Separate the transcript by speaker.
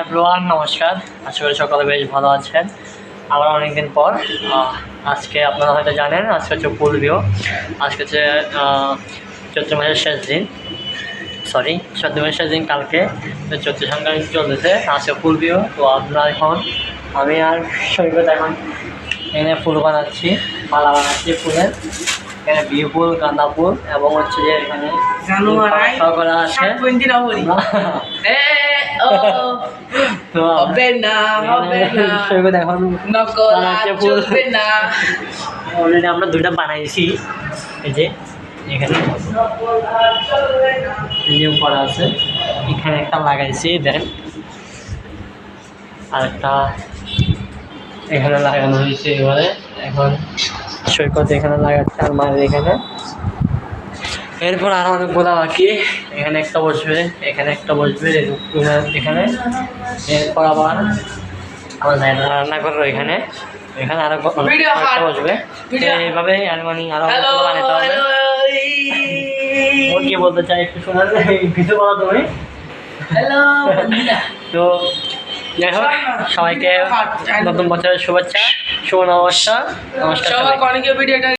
Speaker 1: Everyone নমস্কার, আশা করি সকালে বেশ ভালো আছেন। আবার অনেকদিন পর আজকে আপনারা হয়তো জানেন আজকে হচ্ছে ফুল ভিউ। আজকে হচ্ছে চৈত্র মাসের শেষ দিন, চৈত্র মাসের শেষ দিন। কালকে চৈত্র সংক্রান্তি চলতেছে, আজকে ফুল ভিউ। তো আপনারা এখন আমি আর সৈকত এখন এখানে ফুল বানাচ্ছি, মালা বানাচ্ছি ফুলের। এখানে বিউ ফুল, গাঁদা ফুল এবং হচ্ছে যে এখানে করা আছে। তো সৈকত এখন অলরেডি আমরা দুইটা বানাইছি। এই যে এখানে নিয়ম করা আছে, এখানে একটা লাগাইছি দেন, আর একটা এখানে লাগানো হয়েছে। এবারে এখন সৈকত এখানে লাগাচ্ছে আর মায়ের এখানে। এরপর আরো অনেকগুলো বাকি, এখানে একটা বসবে, এখানে একটা বসবে, এখানে। এরপর আবার আমার রান্না করবো এখানে, এখানে আরো একটা বসবে। এইভাবে আর মানে আরো বানাতে হবে। কি বলতে চাই একটু শোনা যায়, কিছু বলো তুমি। তো যাই হোক, সবাইকে নতুন বছরের শুভেচ্ছা, শুভ নববর্ষ। নমস্কার।